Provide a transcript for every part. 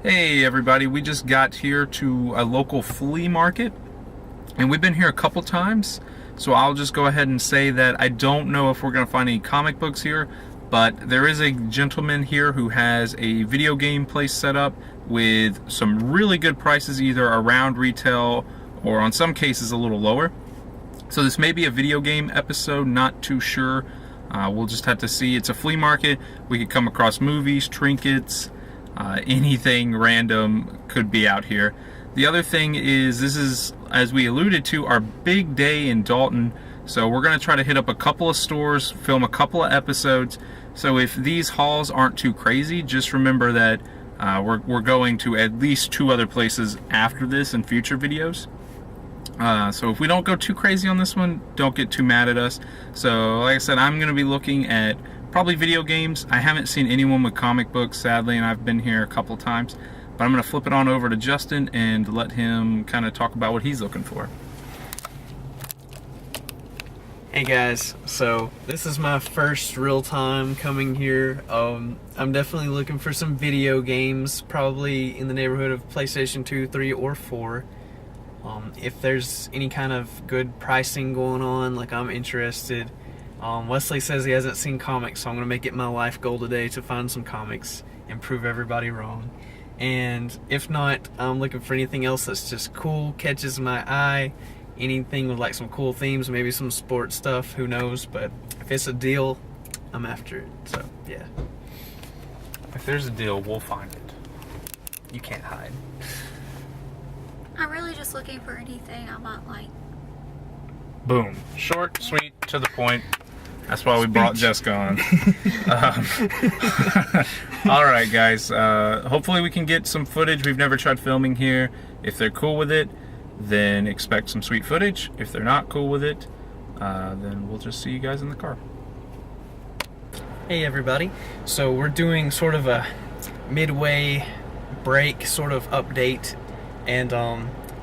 Hey everybody, we just got here to a local flea market and we've been here a couple times, so I'll just go ahead and say that I don't know if we're going to find any comic books here, but there is a gentleman here who has a video game place set up with some really good prices, either around retail or on some cases a little lower. So this may be a video game episode, not too sure. We'll just have to see. It's a flea market. We could come across movies, trinkets, anything random could be out here. The other thing is, this is, as we alluded to, our big day in Dalton. So we're going to try to hit up a couple of stores, film a couple of episodes. So if these hauls aren't too crazy, just remember that we're going to at least 2 other places after this in future videos. So if we don't go too crazy on this one, don't get too mad at us. So like I said, I'm going to be looking at probably video games. I haven't seen anyone with comic books, sadly, and I've been here a couple times. But I'm going to flip it on over to Justin and let him kind of talk about what he's looking for. Hey guys, so this is my first real time coming here. I'm definitely looking for some video games, probably in the neighborhood of PlayStation 2, 3, or 4. If there's any kind of good pricing going on, like, I'm interested. Wesley says he hasn't seen comics, so I'm going to make it my life goal today to find some comics and prove everybody wrong. And if not, I'm looking for anything else that's just cool, catches my eye, anything with like some cool themes, maybe some sports stuff, who knows, but if it's a deal, I'm after it. So yeah, If there's a deal, we'll find it. you can't hide. I'm really just looking for anything I might like. Boom. Short, sweet, to the point. That's why we brought Jessica on. Alright guys, hopefully we can get some footage. We've never tried filming here. If they're cool with it, then expect some sweet footage. If they're not cool with it, then we'll just see you guys in the car. Hey everybody, so we're doing sort of a midway break sort of update, and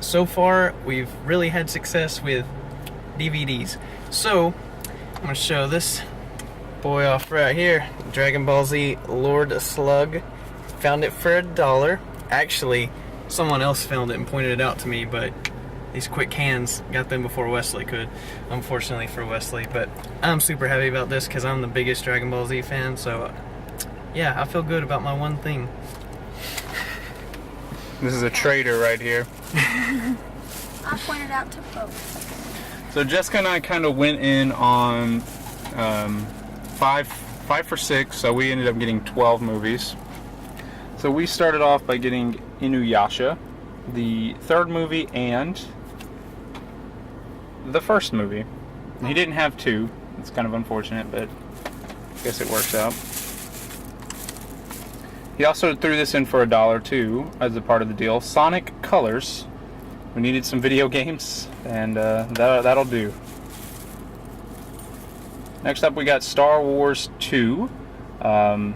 so far we've really had success with DVDs. So I'm gonna show this boy off right here, Dragon Ball Z Lord Slug. Found it for $1. Actually, someone else found it and pointed it out to me, but these quick hands got them before Wesley could, unfortunately for Wesley. But I'm super happy about this because I'm the biggest Dragon Ball Z fan, so yeah, I feel good about my one thing. This is a trader right here. I pointed out to both. So Jessica and I kind of went in on 5 for 6, so we ended up getting 12 movies. So we started off by getting Inuyasha, the 3rd movie, and the 1st movie. He didn't have 2. It's kind of unfortunate, but I guess it works out. He also threw this in for $1 too, as a part of the deal. Sonic Colors. We needed some video games, and that'll do. Next up, we got Star Wars 2. I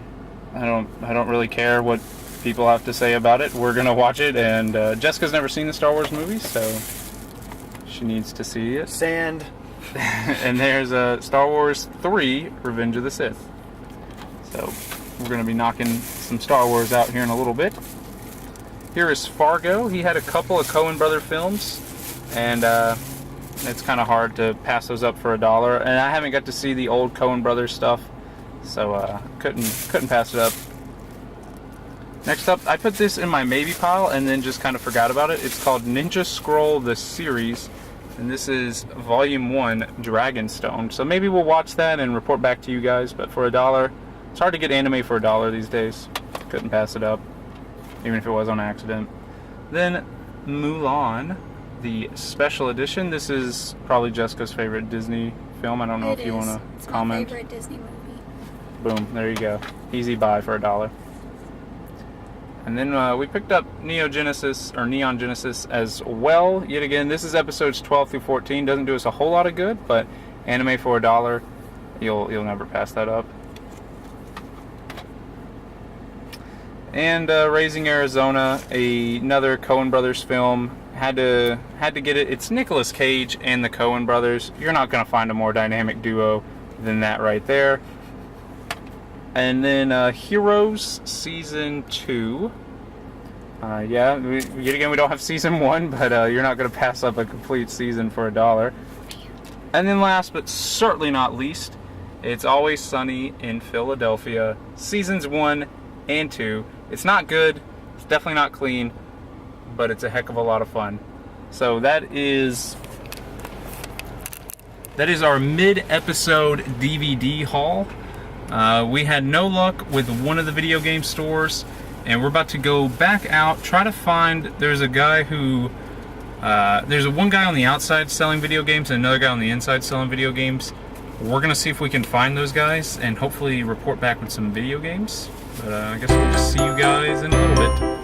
don't really care what people have to say about it. We're gonna watch it, and Jessica's never seen the Star Wars movies, so she needs to see it. Sand. And there's Star Wars 3: Revenge of the Sith. So we're gonna be knocking some Star Wars out here in a little bit. Here is Fargo. He had a couple of Coen brother films, and it's kind of hard to pass those up for $1. And I haven't got to see the old Coen brothers stuff, so couldn't pass it up. Next up, I put this in my maybe pile and then just kind of forgot about it. It's called Ninja Scroll the Series, and this is Volume 1, Dragonstone. So maybe we'll watch that and report back to you guys. But for $1, it's hard to get anime for $1 these days. Couldn't pass it up, even if it was on accident. Then Mulan, the special edition. This is probably Jessica's favorite Disney film. I don't know if you want to comment. It's my favorite Disney movie. Boom, there you go. Easy buy for $1. And then we picked up Neon Genesis as well. Yet again, this is episodes 12 through 14. Doesn't do us a whole lot of good, but anime for $1, you'll never pass that up. And Raising Arizona, another Coen Brothers film. Had to get it. It's Nicolas Cage and the Coen Brothers. You're not going to find a more dynamic duo than that right there. And then Heroes Season 2. Yeah, yet again, we don't have season 1, but you're not going to pass up a complete season for $1. And then last but certainly not least, It's Always Sunny in Philadelphia, seasons 1 and 2. It's not good, it's definitely not clean, but it's a heck of a lot of fun. So that is our mid-episode DVD haul. We had no luck with one of the video game stores, and we're about to go back out, try to find, there's a guy who, there's one guy on the outside selling video games and another guy on the inside selling video games. We're going to see if we can find those guys and hopefully report back with some video games. But I guess we'll just see you guys in a little bit.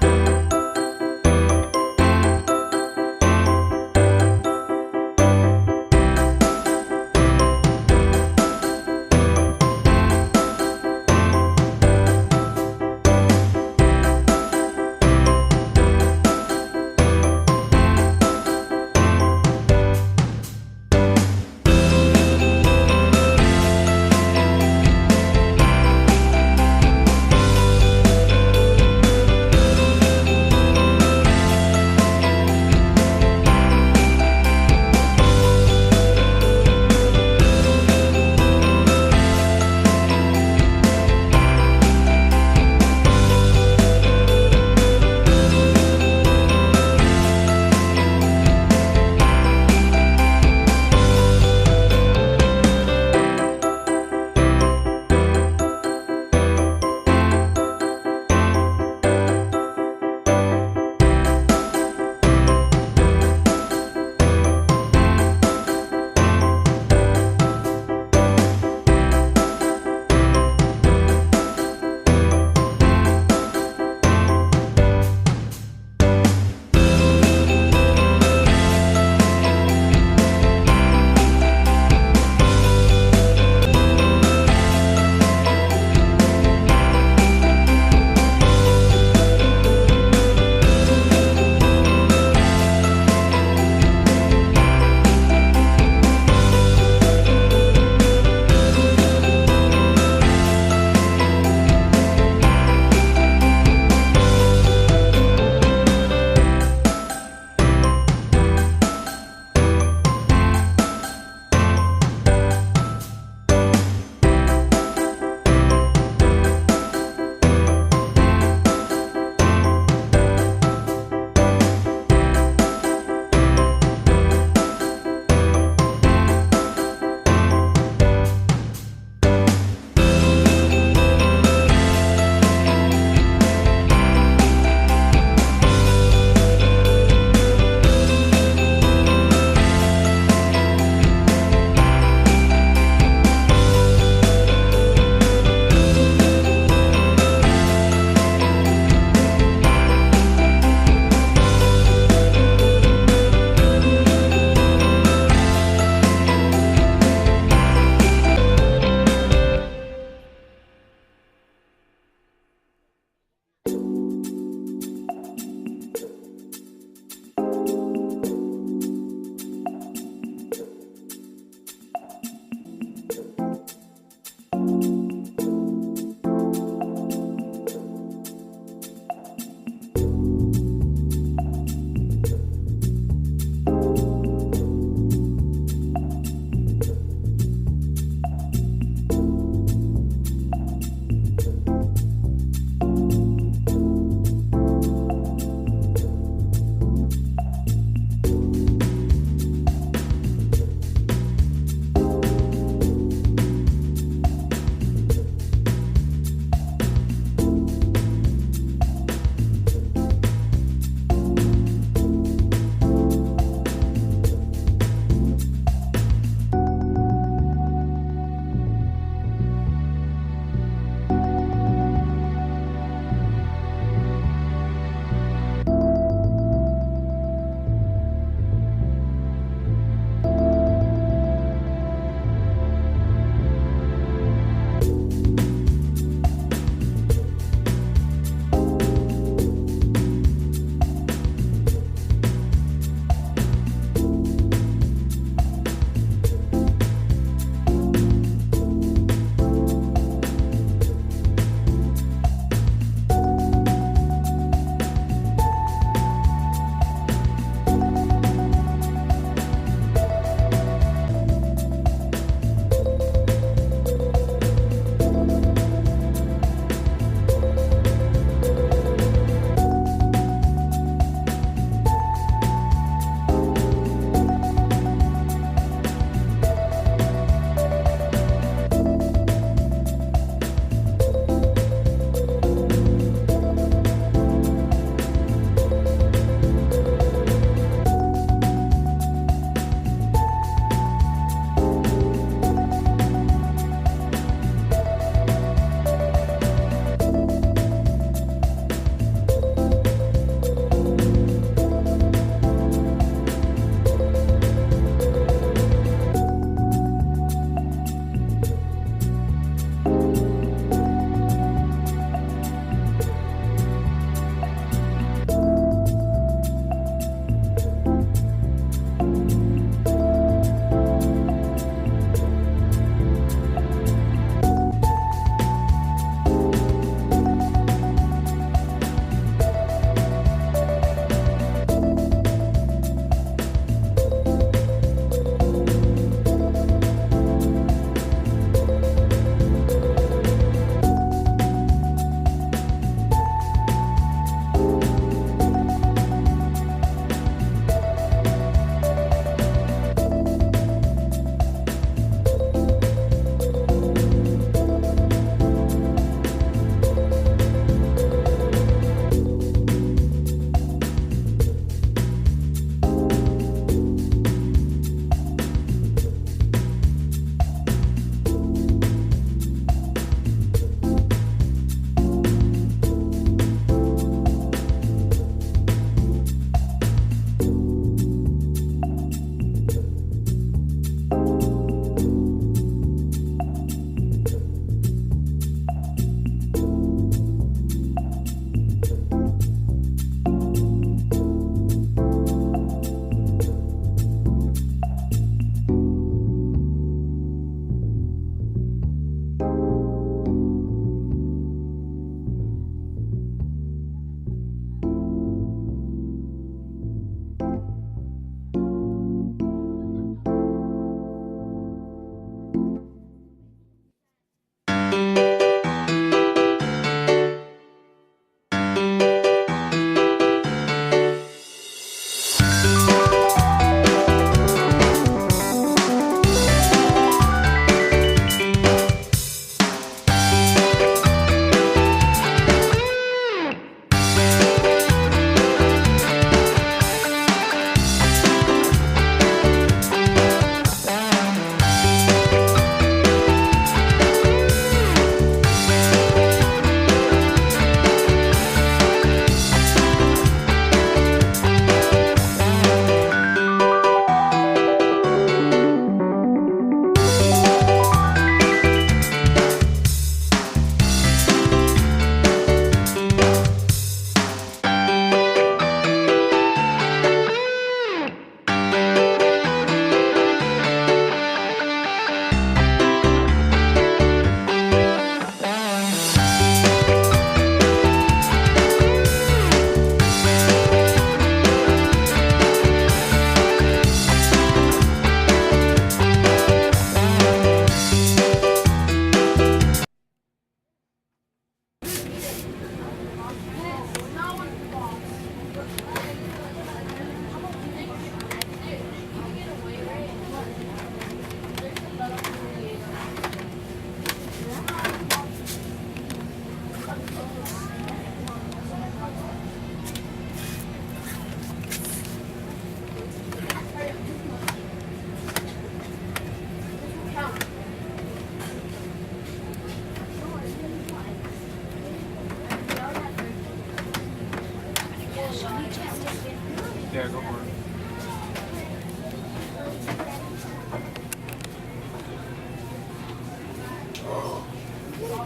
Yeah, go for it.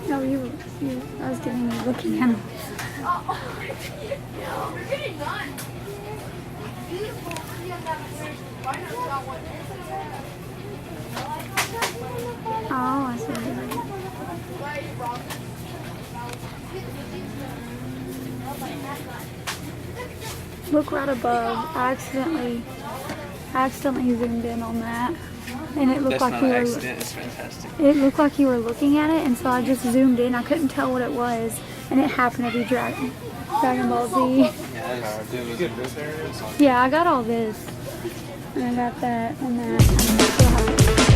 No, I was giving you looking at them. Oh, I see what you're doing. Look right above. I accidentally zoomed in on that, and it looked That's like not you an were. accident. It's fantastic. It looked like you were looking at it, and so I just zoomed in. I couldn't tell what it was, and it happened to be Dragon Ball Z. Yeah, Yeah, I got all this, and I got that and that. And I still have it.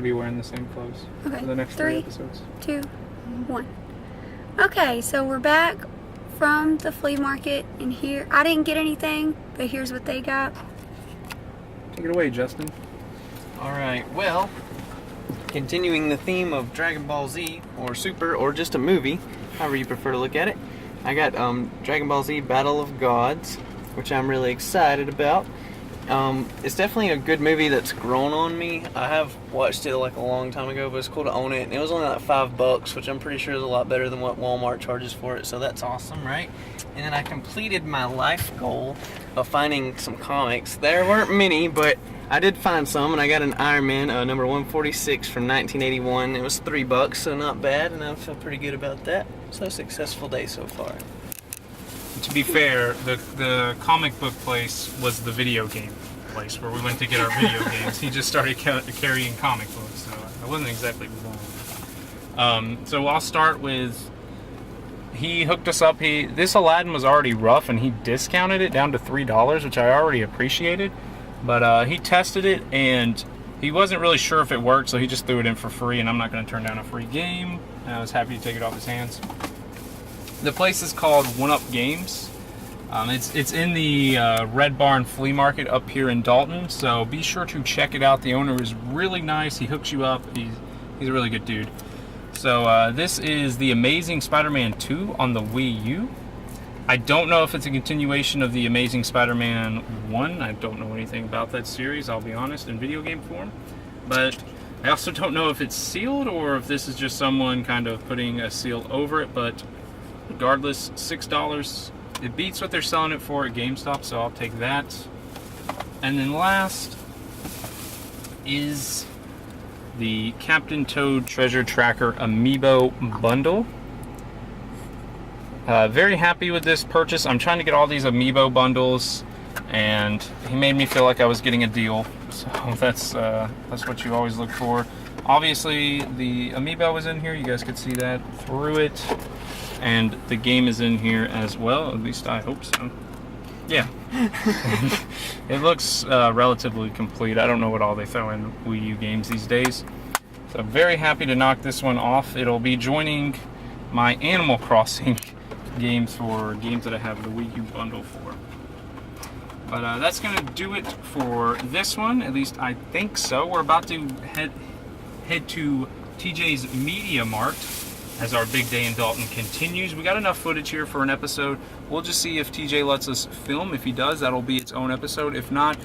be wearing the same clothes Okay. for the next 3 3, episodes. 2, 1. Okay, so we're back from the flea market, and here I didn't get anything, but here's what they got. Take it away, Justin. Alright, well, continuing the theme of Dragon Ball Z, or Super, or just a movie, however you prefer to look at it, I got Dragon Ball Z Battle of Gods, which I'm really excited about. It's definitely a good movie that's grown on me. I have watched it like a long time ago, but it's cool to own it. And it was only like $5, which I'm pretty sure is a lot better than what Walmart charges for it. So that's awesome, right? And then I completed my life goal of finding some comics. There weren't many, but I did find some, and I got an Iron Man number 146 from 1981. It was $3, so not bad, and I feel pretty good about that. So successful day so far. To be fair, the comic book place was the video game place where we went to get our video games. He just started carrying comic books, so I wasn't exactly wrong. So I'll start with, he hooked us up. This Aladdin was already rough, and he discounted it down to $3, which I already appreciated. But he tested it, and he wasn't really sure if it worked, so he just threw it in for free, and I'm not going to turn down a free game. I was happy to take it off his hands. The place is called One Up Games. It's in the Red Barn Flea Market up here in Dalton, so be sure to check it out. The owner is really nice. He hooks you up. He's a really good dude. So this is The Amazing Spider-Man 2 on the Wii U. I don't know if it's a continuation of The Amazing Spider-Man 1. I don't know anything about that series, I'll be honest, in video game form. But I also don't know if it's sealed or if this is just someone kind of putting a seal over it, but regardless, $6. It beats what they're selling it for at GameStop, so I'll take that. And then last is the Captain Toad Treasure Tracker Amiibo Bundle. Very happy with this purchase. I'm trying to get all these Amiibo bundles, and he made me feel like I was getting a deal. So that's what you always look for. Obviously, the Amiibo was in here. You guys could see that through it. And the game is in here as well, at least I hope so. Yeah. It looks relatively complete. I don't know what all they throw in Wii U games these days. So I'm very happy to knock this one off. It'll be joining my Animal Crossing games for games that I have the Wii U bundle for. But that's going to do it for this one, at least I think so. We're about to head to TJ's Media Mart as our big day in Dalton continues. We got enough footage here for an episode. We'll just see if TJ lets us film. If he does, that'll be its own episode. If not,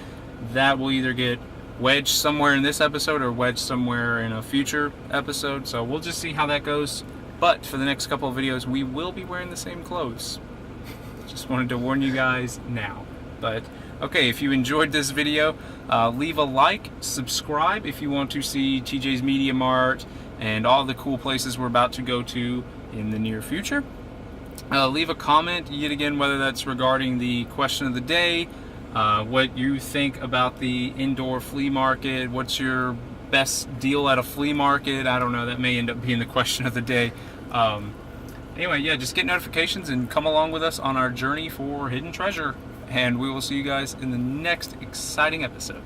that will either get wedged somewhere in this episode or wedged somewhere in a future episode. So we'll just see how that goes. But for the next couple of videos, we will be wearing the same clothes. Just wanted to warn you guys now. But okay, if you enjoyed this video, leave a like, subscribe if you want to see TJ's Media Mart and all the cool places we're about to go to in the near future. Leave a comment, yet again, whether that's regarding the question of the day, what you think about the indoor flea market, what's your best deal at a flea market. I don't know, that may end up being the question of the day. Anyway, yeah, just get notifications and come along with us on our journey for hidden treasure. And we will see you guys in the next exciting episode.